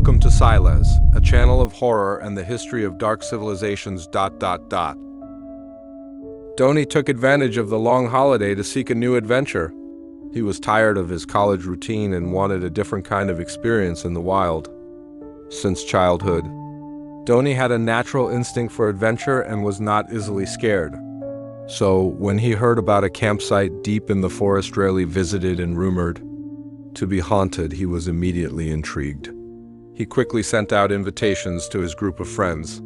Welcome to Silas, a channel of horror and the history of dark civilizations. Dony took advantage of the long holiday to seek a new adventure. He was tired of his college routine and wanted a different kind of experience in the wild. Since childhood, Dony had a natural instinct for adventure and was not easily scared. So, when he heard about a campsite deep in the forest rarely visited and rumored to be haunted, he was immediately intrigued. He quickly sent out invitations to his group of friends,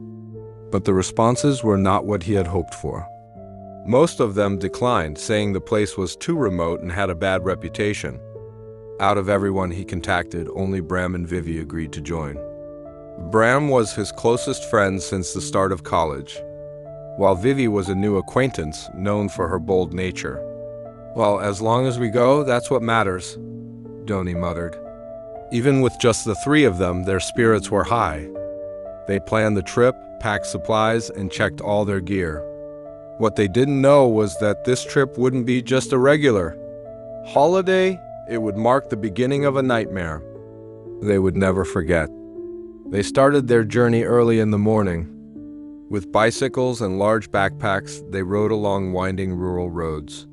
but the responses were not what he had hoped for. Most of them declined, saying the place was too remote and had a bad reputation. Out of everyone he contacted, only Bram and Vivi agreed to join. Bram was his closest friend since the start of college, while Vivi was a new acquaintance known for her bold nature. "Well, as long as we go, that's what matters," Dony muttered. Even with just the three of them, their spirits were high. They planned the trip, packed supplies, and checked all their gear. What they didn't know was that this trip wouldn't be just a regular holiday, it would mark the beginning of a nightmare they would never forget. They started their journey early in the morning. With bicycles and large backpacks, they rode along winding rural roads.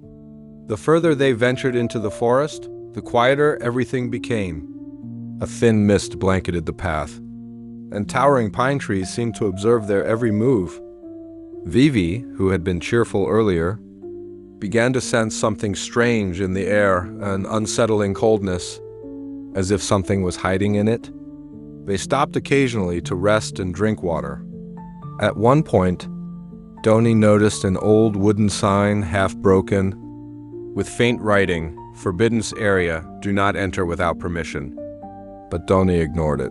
The further they ventured into the forest, the quieter everything became. A thin mist blanketed the path, and towering pine trees seemed to observe their every move. Vivi, who had been cheerful earlier, began to sense something strange in the air, an unsettling coldness, as if something was hiding in it. They stopped occasionally to rest and drink water. At one point, Dony noticed an old wooden sign, half broken, with faint writing, "Forbidden area, do not enter without permission." But Dony ignored it.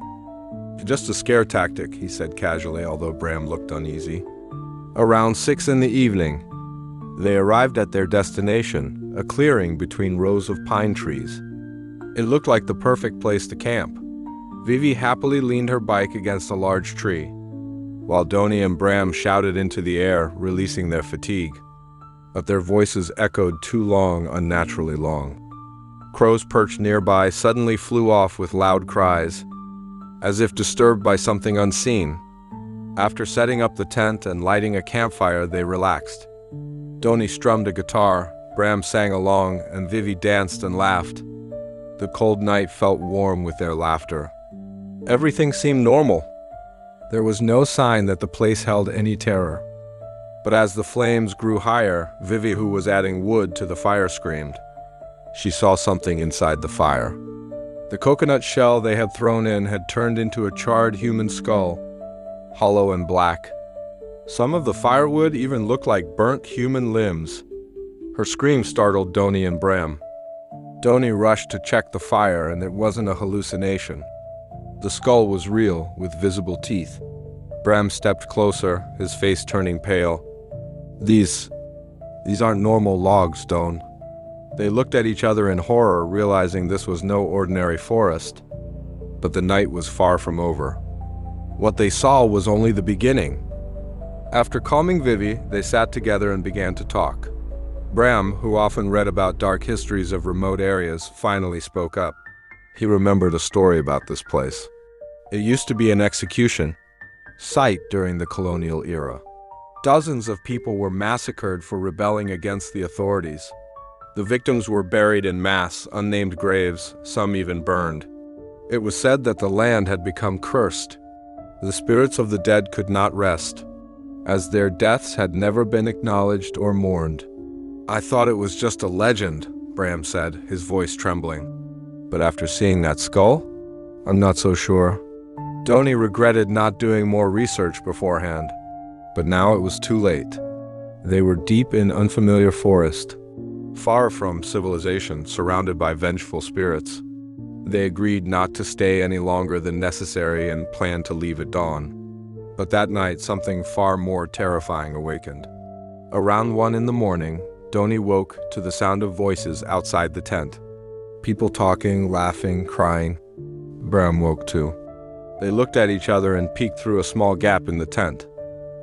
"Just a scare tactic," he said casually, although Bram looked uneasy. Around 6 in the evening, they arrived at their destination, a clearing between rows of pine trees. It looked like the perfect place to camp. Vivi happily leaned her bike against a large tree, while Dony and Bram shouted into the air, releasing their fatigue. But their voices echoed too long, unnaturally long. Crows perched nearby suddenly flew off with loud cries, as if disturbed by something unseen. After setting up the tent and lighting a campfire, they relaxed. Dony strummed a guitar, Bram sang along, and Vivi danced and laughed. The cold night felt warm with their laughter. Everything seemed normal. There was no sign that the place held any terror. But as the flames grew higher, Vivi, who was adding wood to the fire, screamed. She saw something inside the fire. The coconut shell they had thrown in had turned into a charred human skull, hollow and black. Some of the firewood even looked like burnt human limbs. Her scream startled Dony and Bram. Dony rushed to check the fire, and it wasn't a hallucination. The skull was real, with visible teeth. Bram stepped closer, his face turning pale. These aren't normal logs, Don." They looked at each other in horror, realizing this was no ordinary forest. But the night was far from over. What they saw was only the beginning. After calming Vivi, they sat together and began to talk. Bram, who often read about dark histories of remote areas, finally spoke up. He remembered a story about this place. It used to be an execution site during the colonial era. Dozens of people were massacred for rebelling against the authorities. The victims were buried in mass, unnamed graves, some even burned. It was said that the land had become cursed. The spirits of the dead could not rest, as their deaths had never been acknowledged or mourned. "I thought it was just a legend," Bram said, his voice trembling. "But after seeing that skull, I'm not so sure." Dony regretted not doing more research beforehand, but now it was too late. They were deep in unfamiliar forest, far from civilization, surrounded by vengeful spirits. They agreed not to stay any longer than necessary and planned to leave at dawn. But that night, something far more terrifying awakened. Around 1 in the morning, Dony woke to the sound of voices outside the tent. People talking, laughing, crying. Bram woke too. They looked at each other and peeked through a small gap in the tent.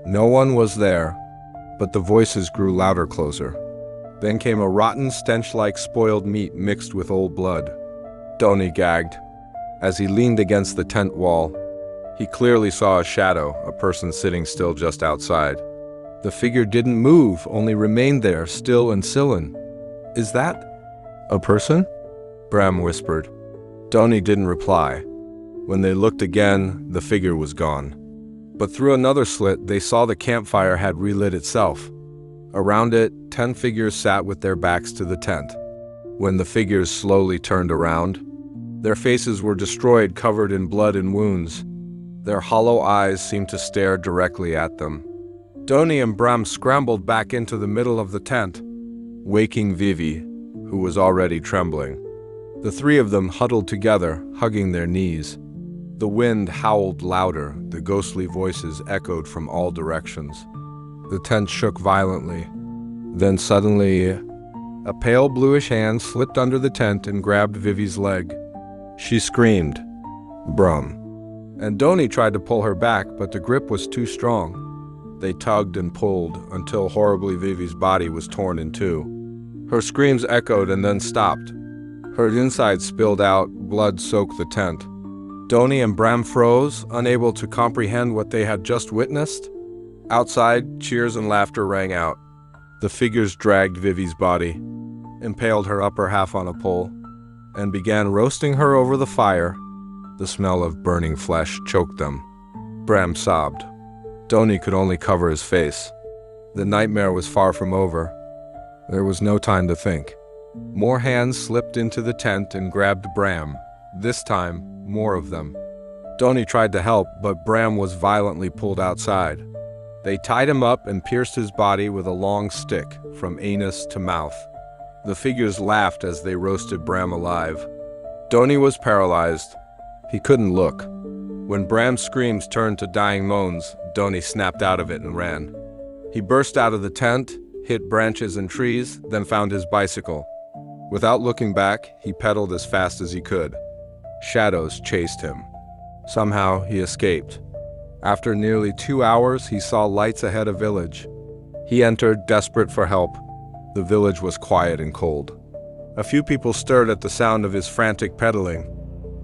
No one was there, but the voices grew louder closer. Then came a rotten stench like spoiled meat mixed with old blood. Dony gagged. As he leaned against the tent wall, he clearly saw a shadow, a person sitting still just outside. The figure didn't move, only remained there, still and sullen. "Is that a person?" Bram whispered. Dony didn't reply. When they looked again, the figure was gone. But through another slit, they saw the campfire had relit itself. Around it, 10 figures sat with their backs to the tent. When the figures slowly turned around, their faces were destroyed, covered in blood and wounds. Their hollow eyes seemed to stare directly at them. Dony and Bram scrambled back into the middle of the tent, waking Vivi, who was already trembling. The three of them huddled together, hugging their knees. The wind howled louder, the ghostly voices echoed from all directions. The tent shook violently. Then suddenly, a pale bluish hand slipped under the tent and grabbed Vivi's leg. She screamed, "Brum!" And Dony tried to pull her back, but the grip was too strong. They tugged and pulled until horribly Vivi's body was torn in two. Her screams echoed and then stopped. Her insides spilled out, blood soaked the tent. Dony and Bram froze, unable to comprehend what they had just witnessed. Outside, cheers and laughter rang out. The figures dragged Vivi's body, impaled her upper half on a pole, and began roasting her over the fire. The smell of burning flesh choked them. Bram sobbed. Dony could only cover his face. The nightmare was far from over. There was no time to think. More hands slipped into the tent and grabbed Bram. This time, more of them. Dony tried to help, but Bram was violently pulled outside. They tied him up and pierced his body with a long stick, from anus to mouth. The figures laughed as they roasted Bram alive. Dony was paralyzed. He couldn't look. When Bram's screams turned to dying moans, Dony snapped out of it and ran. He burst out of the tent, hit branches and trees, then found his bicycle. Without looking back, he pedaled as fast as he could. Shadows chased him. Somehow, he escaped. After nearly 2 hours, he saw lights ahead a village. He entered, desperate for help. The village was quiet and cold. A few people stirred at the sound of his frantic pedaling.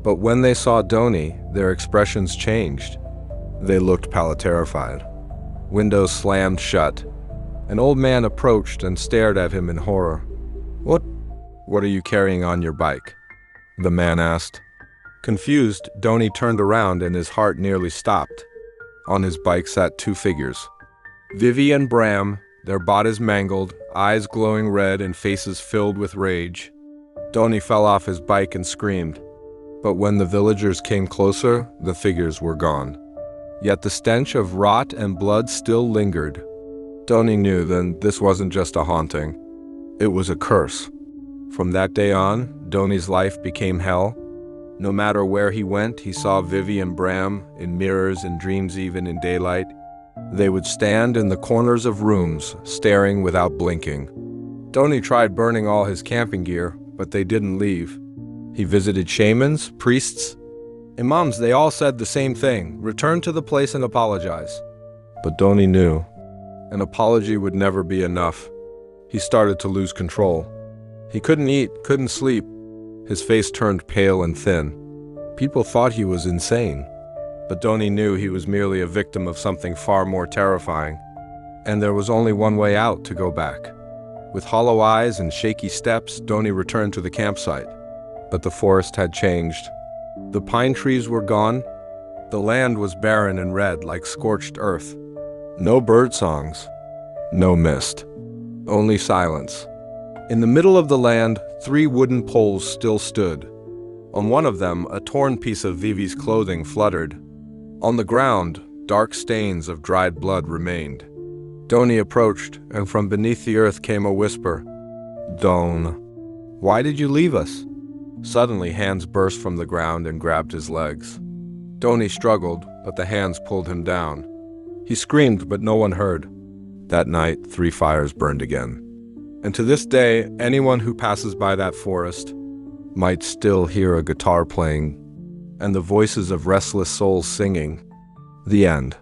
But when they saw Dony, their expressions changed. They looked terrified. Windows slammed shut. An old man approached and stared at him in horror. What are you carrying on your bike?" the man asked. Confused, Dony turned around and his heart nearly stopped. On his bike sat 2 figures. Vivi and Bram, their bodies mangled, eyes glowing red and faces filled with rage. Dony fell off his bike and screamed. But when the villagers came closer, the figures were gone. Yet the stench of rot and blood still lingered. Dony knew then this wasn't just a haunting. It was a curse. From that day on, Dony's life became hell. No matter where he went, he saw Vivi and Bram, in mirrors and dreams even in daylight. They would stand in the corners of rooms, staring without blinking. Dony tried burning all his camping gear, but they didn't leave. He visited shamans, priests, imams. They all said the same thing: return to the place and apologize. But Dony knew an apology would never be enough. He started to lose control. He couldn't eat, couldn't sleep. His face turned pale and thin. People thought he was insane. But Dony knew he was merely a victim of something far more terrifying. And there was only one way out: to go back. With hollow eyes and shaky steps, Dony returned to the campsite. But the forest had changed. The pine trees were gone. The land was barren and red, like scorched earth. No bird songs. No mist. Only silence. In the middle of the land, 3 wooden poles still stood. On one of them, a torn piece of Vivi's clothing fluttered. On the ground, dark stains of dried blood remained. Dony approached, and from beneath the earth came a whisper. "Don, why did you leave us?" Suddenly, hands burst from the ground and grabbed his legs. Dony struggled, but the hands pulled him down. He screamed, but no one heard. That night, 3 fires burned again. And to this day, anyone who passes by that forest might still hear a guitar playing and the voices of restless souls singing. The end.